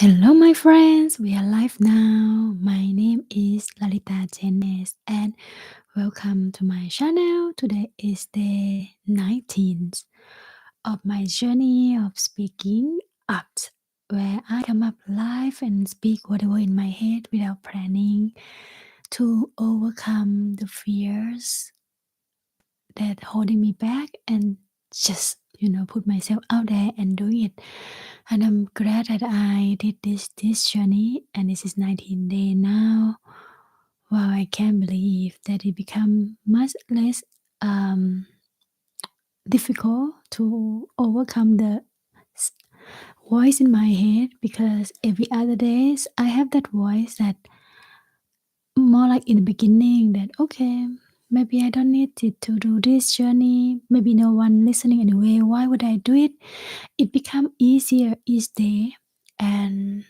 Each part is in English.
Hello, my friends. We are live now. My name is Lalita Janette, and welcome to my channel. Today is the 19th of my journey of speaking art, where I come up live and speak whatever in my head without planning to overcome the fears that holding me back and just put myself out there and do it. And I'm glad that I did this journey, and this is 19 day now. Wow, I can't believe that it become much less um, difficult to overcome the s- voice in my head, because every other days I have that voice that more like in the beginning that okay, maybe I don't need it to do this journey, maybe no one listening anyway, why would I do it? It become easier each day, and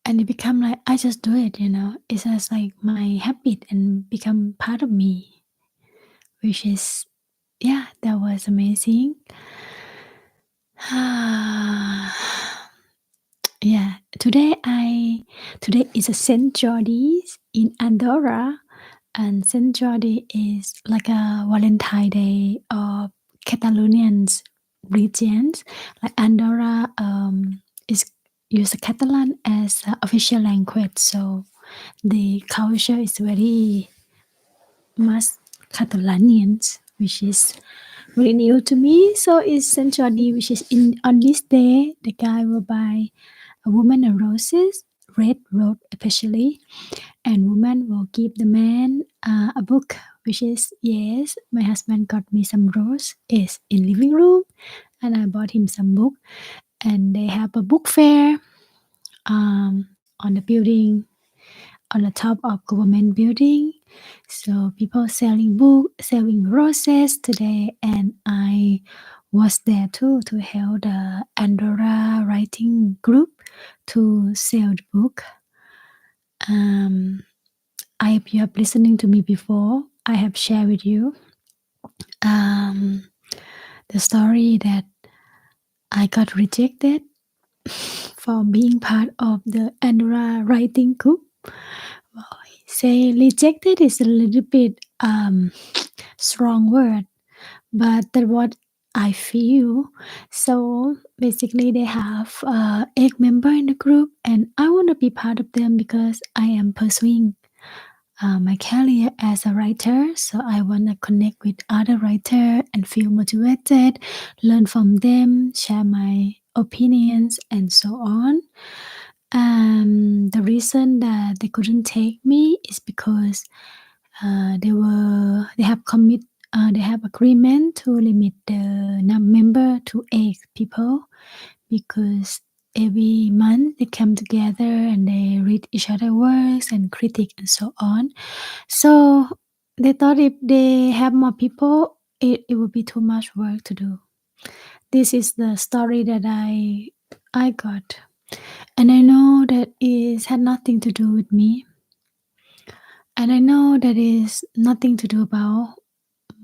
it become like I just do it. It's just like my habit and become part of me, which is, yeah, that was amazing. Yeah, today is a Saint Jordi's in Andorra, and Saint Jordi is like a Valentine Day of Catalonians regions. Like Andorra is use Catalan as official language, so the culture is very much Catalanians, which is very new to me. So it's Saint Jordi, which is in on this day the guy will buy a woman a roses, red rose especially, and woman will give the man a book, which is, yes, my husband got me some rose is in living room, and I bought him some book, and they have a book fair on the building, on the top of government building. So people selling book, selling roses today, and I was there too to help the Andorra writing group to sell the book. I hope you have listening to me before. I have shared with you um, the story that I got rejected for being part of the Andorra writing group. Say rejected is a little bit strong word, but that's what I feel. So basically, they have 8 members in the group, and I want to be part of them because I am pursuing my career as a writer. So I want to connect with other writers and feel motivated, learn from them, share my opinions, and so on. The reason that they couldn't take me is because they have agreement to limit the member to 8 people, because every month they come together and they read each other works and critique and so on. So they thought if they have more people, it would be too much work to do. This is the story that I got, and I know that it had nothing to do with me, and I know that is nothing to do about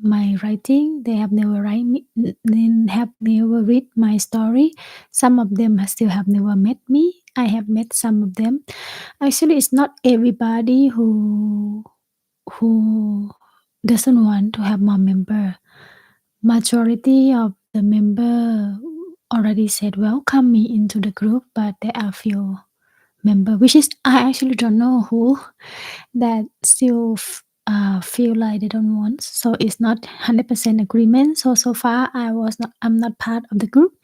my writing. They have never read my story. Some of them still have never met me. I have met some of them. Actually, it's not everybody who doesn't want to have more member. Majority of the member already said welcome me into the group, but there are few member, which is I actually don't know who, that still feel like they don't want. So it's not 100% agreement. So far I'm not part of the group,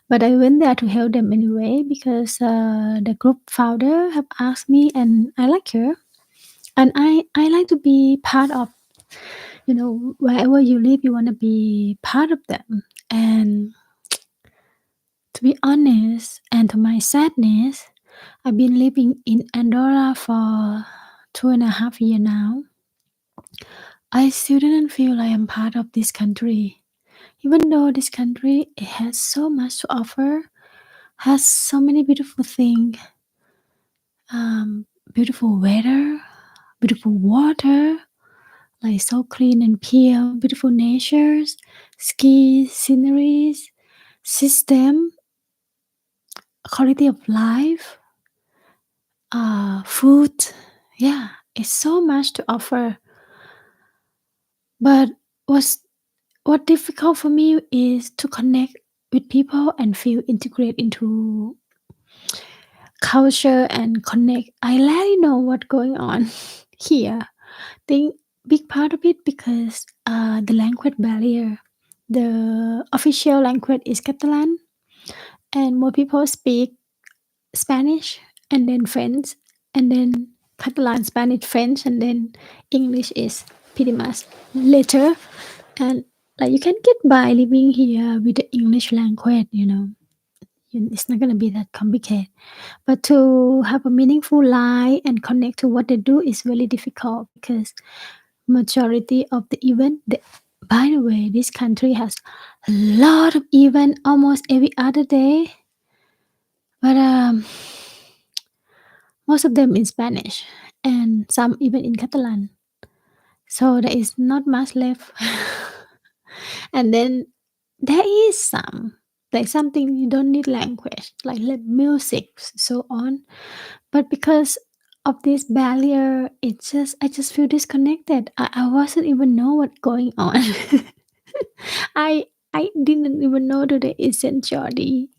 but I went there to help them anyway, because the group founder have asked me, and I like her, and I like to be part of, wherever you live, you want to be part of them. And to be honest, and to my sadness, I've been living in Andorra for 2.5 years now. I still didn't feel like I'm part of this country, even though this country, it has so much to offer, has so many beautiful things, beautiful weather, beautiful water, like so clean and pure, beautiful natures, ski sceneries, system, quality of life, food. Yeah, it's so much to offer. But what's what difficult for me is to connect with people and feel integrate into culture and connect. I rarely know what's going on here. Think big part of it because the language barrier. The official language is Catalan, and more people speak Spanish and then French, and then Catalan, Spanish, French, and then English is pretty much later. And like you can get by living here with the English language, it's not gonna be that complicated. But to have a meaningful life and connect to what they do is really difficult because majority of the event. By the way, this country has a lot of event almost every other day, but most of them in Spanish and some even in Catalan. So there is not much left. And then there is some, like something you don't need language, like music, so on. But because of this barrier, I just feel disconnected. I wasn't even know what's going on. I I didn't even know that there is Saint Jordi.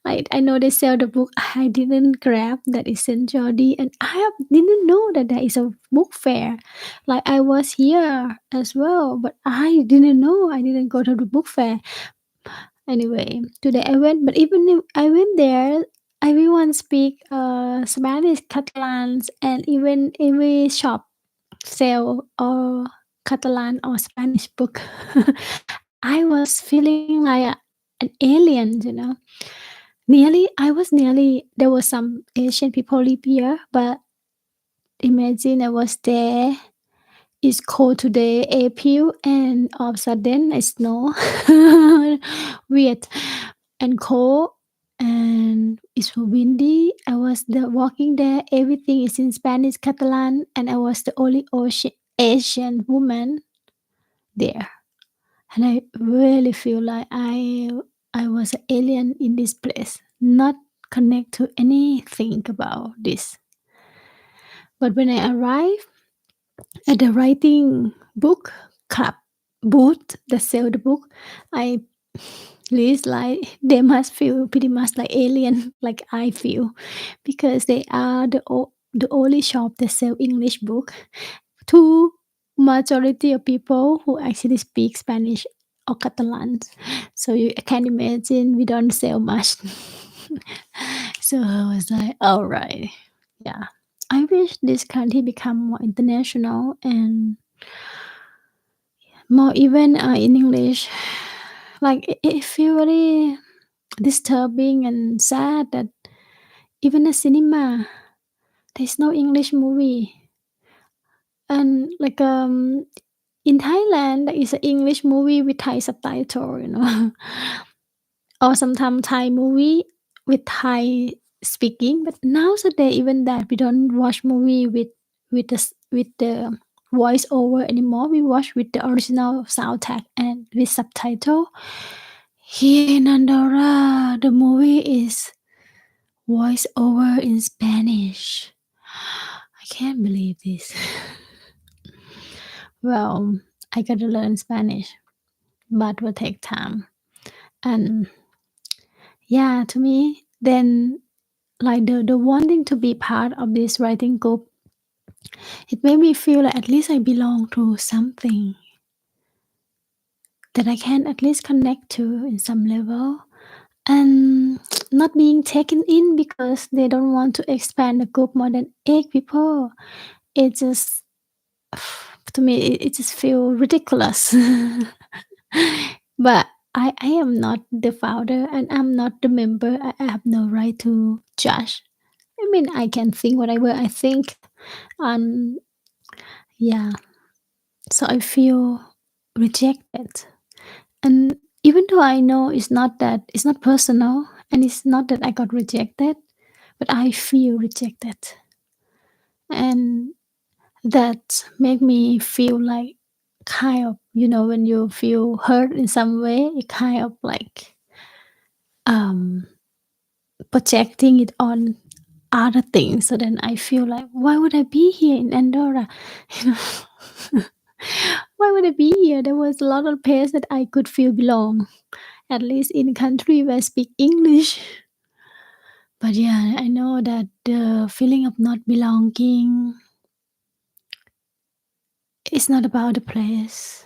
Like I know they sell the book. I didn't grab that is Saint Jordi, and didn't know that there is a book fair. Like I was here as well, but I didn't know. I didn't go to the book fair. Anyway, today I went, but even if I went there, everyone speak Spanish, Catalans, and even every shop sell or Catalan or Spanish book. I was feeling like an alien. Nearly, there was some Asian people live here, but imagine I was there. It's cold today, April, and all of a sudden it snow. Weird and cold, and it's so windy. I was walking there. Everything is in Spanish, Catalan, and I was the only Asian woman there. And I really feel like I was an alien in this place, not connect to anything about this. But when I arrived at the writing book club booth that sell the book, I least like they must feel pretty much like alien, like I feel, because they are the only shop that sell English book to majority of people who actually speak Spanish or Catalan. So you can imagine we don't sell much. So I was like, all right, yeah. I wish this country become more international and more even in English. Like it feel very disturbing and sad that even a cinema there's no English movie. And like in Thailand there is an English movie with Thai subtitle. Or sometimes Thai movie with Thai speaking. But nowadays even that we don't watch movie with the voice over anymore. We watch with the original soundtrack and with subtitle. Here in Andorra, the movie is voice over in Spanish. I can't believe this. Well, I gotta learn Spanish, but will take time. And yeah, to me, then like the wanting to be part of this writing group, it made me feel like at least I belong to something that I can at least connect to in some level. And not being taken in because they don't want to expand the group more than 8 people. It just to me it just feel ridiculous. But I am not the founder and I'm not the member. I have no right to judge. I mean, I can think whatever I think. And yeah, so I feel rejected. And even though I know it's not personal and it's not that I got rejected, but I feel rejected. And that make me feel like kind of, when you feel hurt in some way, it kind of like um projecting it on other things. So then I feel like, why would I be here in Andorra? You know, why would I be here? There was a lot of place that I could feel belong, at least in a country where I speak English. But yeah, I know that the feeling of not belonging is not about the place.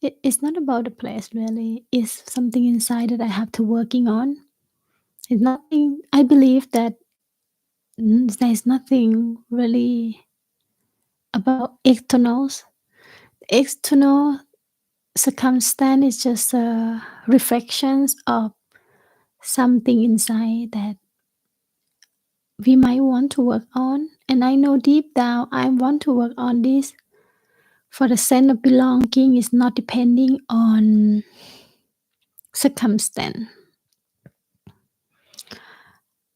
It's not about the place really. It's something inside that I have to working on. It's nothing. I believe that there's nothing really about externals. External circumstance is just reflections of something inside that we might want to work on. And I know deep down I want to work on this. For the sense of belonging is not depending on circumstance.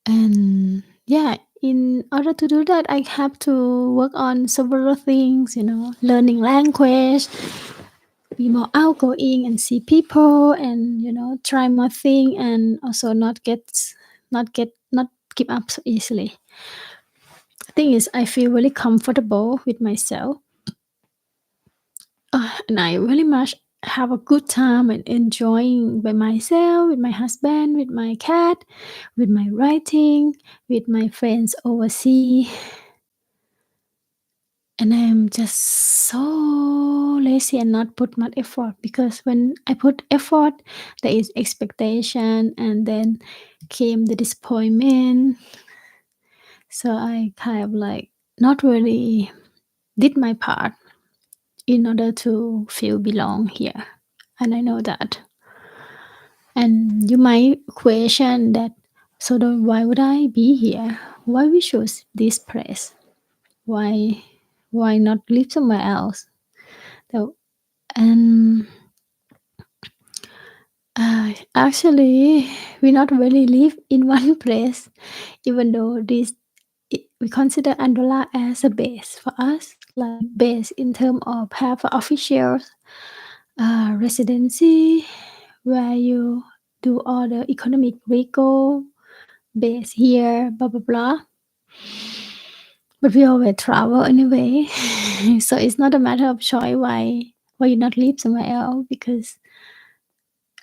And yeah, in order to do that, I have to work on several things, learning language, be more outgoing and see people, and try more things, and also not give up so easily. The thing is, I feel really comfortable with myself, and I really much have a good time and enjoying by myself, with my husband, with my cat, with my writing, with my friends overseas. And I'm just so lazy and not put much effort, because when I put effort, there is expectation, and then came the disappointment. So I kind of like not really did my part in order to feel belong here. And I know that. And you might question that, so then why would I be here? Why we choose this place? Why not live somewhere else? So, and actually, we not really live in one place, even though we consider Andola as a base for us, like base in terms of have official residency where you do all the economic legal base here, blah blah blah. But we always travel anyway, so it's not a matter of choice why you not live somewhere else, because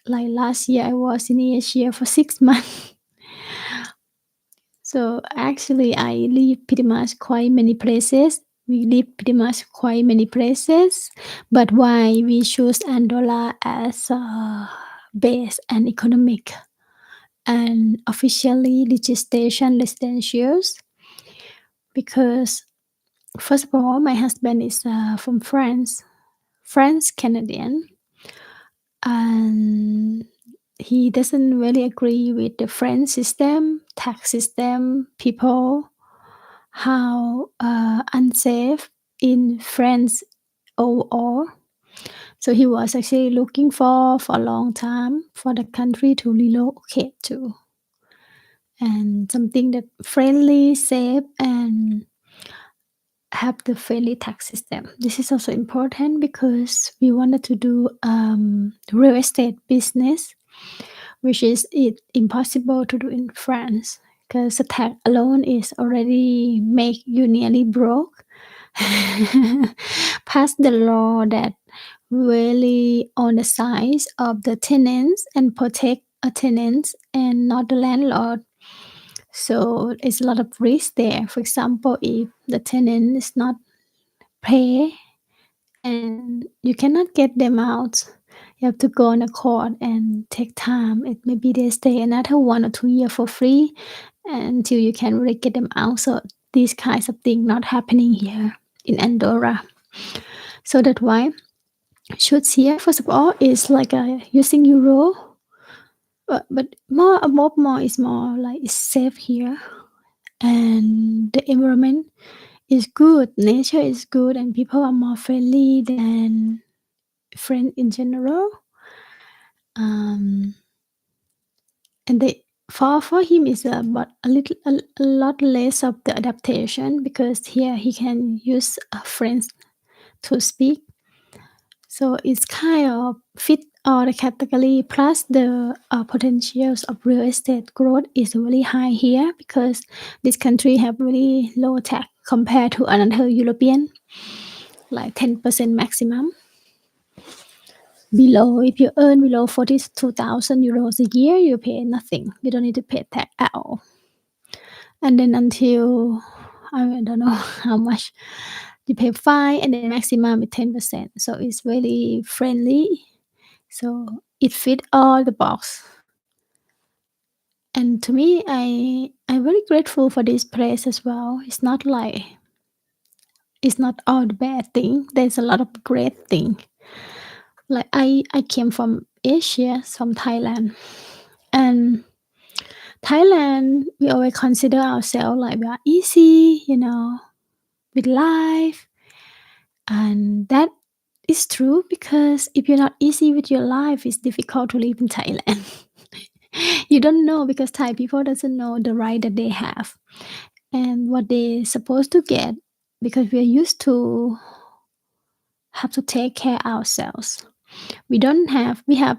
like last year I was in Asia for 6 months. So actually I live pretty much quite many places. We live pretty much quite many places, but why we choose Andola as a base and economic and officially legislation residentials? Because first of all, my husband is from France, French Canadian, and he doesn't really agree with the French system, tax system, people, how unsafe in France overall. So he was actually looking for a long time for the country to relocate to, and something that friendly, safe, and have the friendly tax system. This is also important because we wanted to do real estate business, which is impossible to do in France, because the tax alone is already make you nearly broke. Pass the law that really on the side of the tenants and protect a tenants and not the landlord. So it's a lot of risk there. For example, if the tenant is not pay and you cannot get them out, you have to go on a court and take time. It maybe they stay another 1 or 2 years for free until you can really get them out. So these kinds of things not happening here in Andorra. So that's why shoots here, first of all, is like using euro, but more is more like it's safe here, and the environment is good, nature is good, and people are more friendly than friend in general. Um, and they for him is but a lot less of the adaptation, because here he can use French to speak. So it's kind of fit all the category plus the potentials of real estate growth is really high here because this country have really low tax compared to another European, like 10% maximum. Below, if you earn below 42,000 euros a year, you pay nothing. You don't need to pay tax at all. And then until I don't know how much you pay fine, and then maximum is 10%. So it's very friendly. So it fit all the box. And to me, I'm very grateful for this place as well. It's not all the bad thing. There's a lot of great thing. Like I came from Asia, from Thailand, and Thailand we always consider ourselves like we are easy, with life, and that is true because if you're not easy with your life, it's difficult to live in Thailand. You don't know because Thai people doesn't know the right that they have and what they supposed to get because we are used to have to take care ourselves. We don't have we have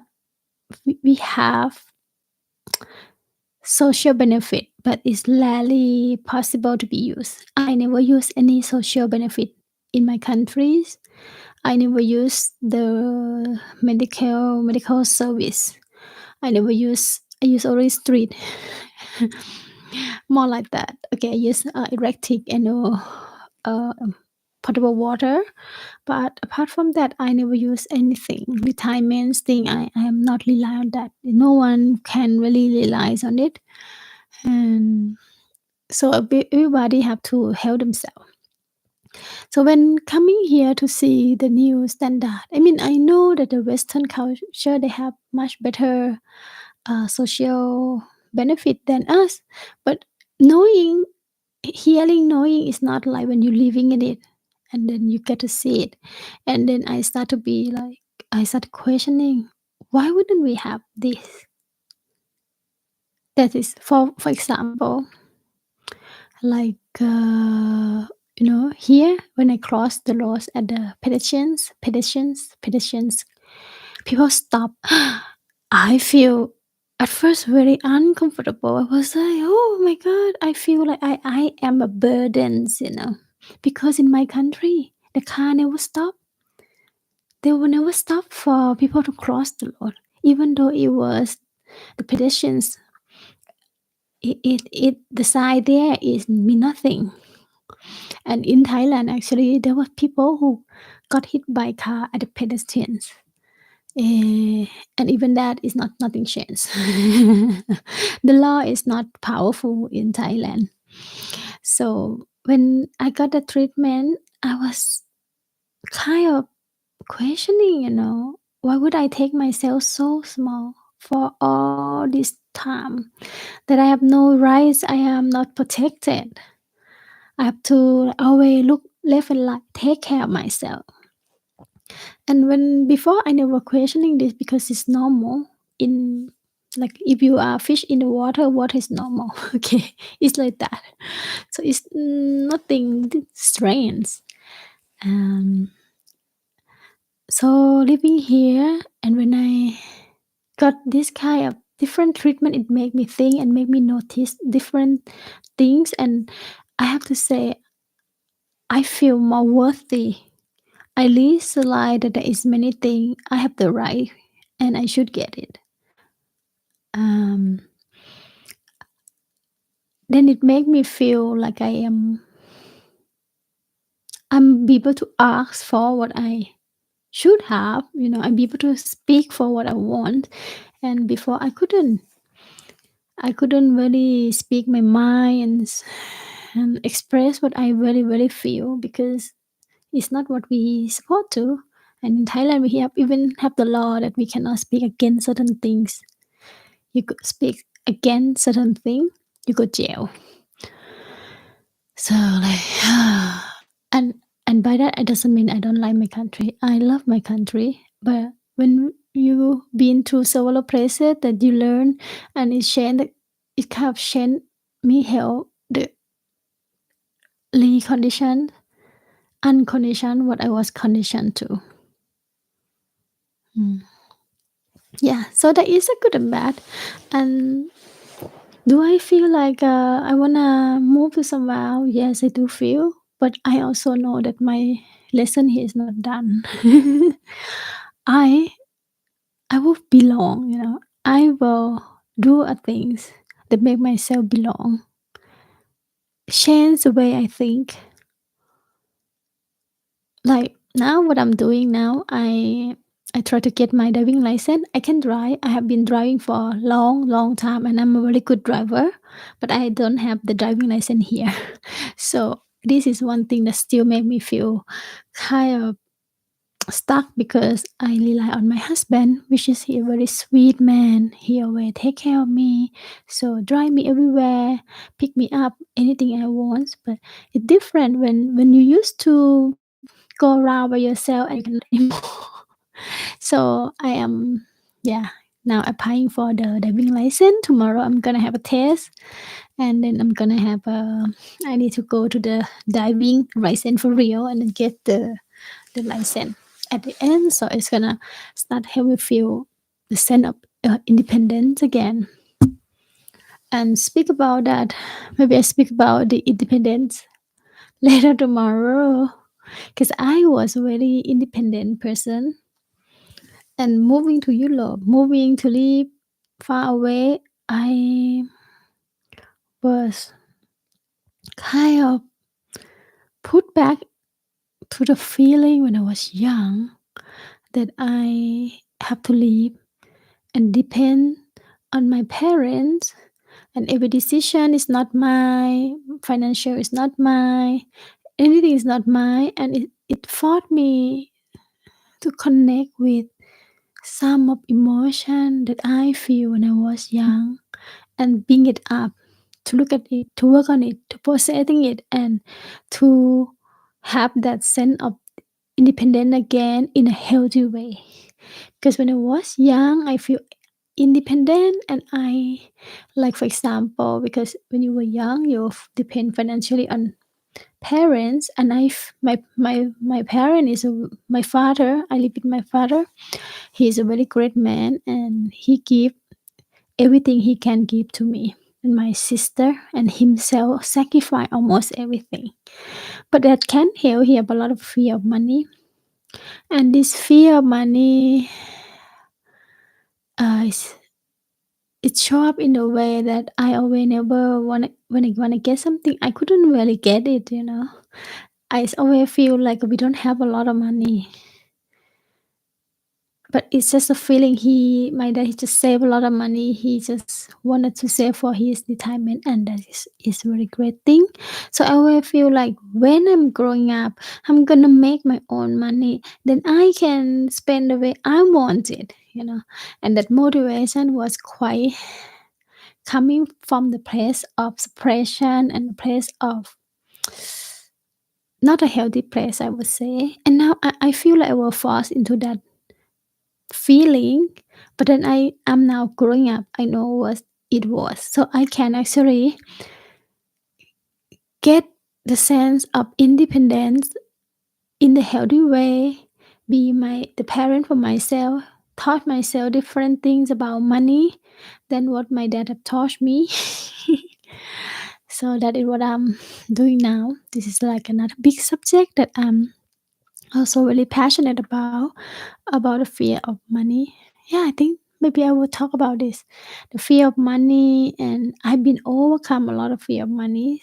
social benefit, but it's rarely possible to be used. I never use any social benefit in my countries. I never use the medical service. I use only street. More like that. Okay, I use electric and potable water. But apart from that, I never use anything. Retirement thing, I am not rely on that. No one can really rely on it. And so everybody have to help themselves. So when coming here to see the new standard, I mean, I know that the Western culture they have much better social benefit than us, but knowing, knowing is not like when you're living in it, and then you get to see it, and then I start questioning, why wouldn't we have this? That is for example, like here when I cross the roads at the pedestrians, people stop. I feel at first very uncomfortable. I was like, oh my god, I feel like I am a burden, because in my country the car never stop. They will never stop for people to cross the road, even though it was the pedestrians. The sign there is mean nothing. And in Thailand, actually, there were people who got hit by car at the pedestrians. And even that is nothing changed. The law is not powerful in Thailand. So when I got the treatment, I was kind of questioning, why would I take myself so small for all this time that I have no rights, I am not protected. I have to always look left and right, take care of myself. And when before I never questioning this because it's normal in, like, if you are fish in the water is normal. Okay, it's like that. So it's nothing strange. Um, so living here, and when I got this kind of different treatment, it made me think and made me notice different things. And I have to say, I feel more worthy. I realize that there is many things I have the right and I should get it. Um, then it make me feel like I'm able to ask for what I should have, I'm able to speak for what I want, and before I couldn't really speak my mind and express what I really, really feel because it's not what we supposed to. And in Thailand, we have the law that we cannot speak against certain things. You could speak against certain thing, you go jail. So like, and by that it doesn't mean I don't like my country. I love my country, but when you been through several places that you learn, and it kind of changed me how the condition, unconditioned what I was conditioned to. Mm. Yeah, so there is a good and bad. And do I feel like I wanna move to somewhere else? Yes, I do feel, but I also know that my lesson here is not done. I I will belong, you know. I will do things that make myself belong, change the way I think. Like now, what I'm doing now, I try to get my driving license. I can drive. I have been driving for a long, long time, and I'm a very good driver. But I don't have the driving license here, so this is one thing that still make me feel kind of stuck because I rely on my husband, which is he a very sweet man. He always take care of me, so drive me everywhere, pick me up, anything I want. But it's different when you used to go around by yourself and you cannot anymore. So I am, yeah, now applying for the driving license. Tomorrow I'm gonna have a test, and then I'm gonna have a. I need to go to the diving license for real and then get the license at the end. So it's gonna start help me feel the sense of independence again. And speak about that. Maybe I speak about the independence later tomorrow because I was a very independent person, and moving to Europe, moving to live far away, I was kind of put back to the feeling when I was young that I have to live and depend on my parents, and every decision is not mine, financial is not mine, anything is not mine, and it taught me to connect with some of emotion that I feel when I was young and bring it up, to look at it, to work on it, to processing it, and to have that sense of independent again in a healthy way. Because when I was young, I feel independent, and I, like for example, because when you were young, you depend financially on parents, and my parent is my father. I live with my father. He is a very great man, and he give everything he can give to me and my sister, and himself sacrifice almost everything. But that can't help. He have a lot of fear of money, and this fear of money, is it show up in a way that I always never wanna, when I wanna get something, I couldn't really get it, you know. I always feel like we don't have a lot of money, but it's just a feeling. My dad, he just save a lot of money. He just wanted to save for his retirement, and that is a really great thing. So I always feel like when I'm growing up, I'm gonna make my own money, then I can spend the way I want it, you know. And that motivation was quite coming from the place of suppression and the place of not a healthy place, I would say. And now I feel like I was forced into that feeling, but then I am now growing up. I know what it was. So I can actually get the sense of independence in the healthy way, be the parent for myself, taught myself different things about money than what my dad had taught me. So that is what I'm doing now. This is like another big subject that I'm also really passionate about the fear of money. Yeah, I think maybe I will talk about this. The fear of money, and I've been overcome a lot of fear of money.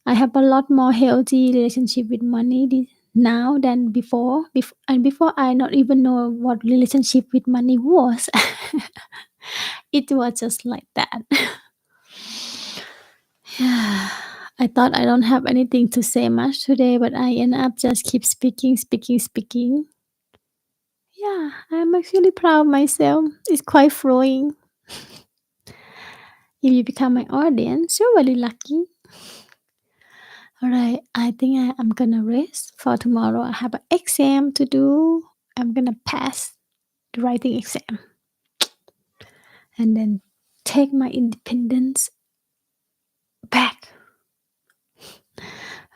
I have a lot more healthy relationship with money now than before. And before I not even know what relationship with money was. It was just like that. Yeah. I thought I don't have anything to say much today, but I end up just keep speaking, speaking, speaking. Yeah, I'm actually proud of myself. It's quite flowing. If you become my audience, you're really lucky. Alright, I think I'm gonna rest for tomorrow. I have an exam to do. I'm gonna pass the writing exam and then take my independence back.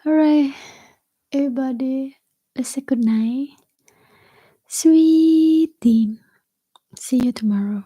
Alright, everybody, let's say good night. Sweet dream. See you tomorrow.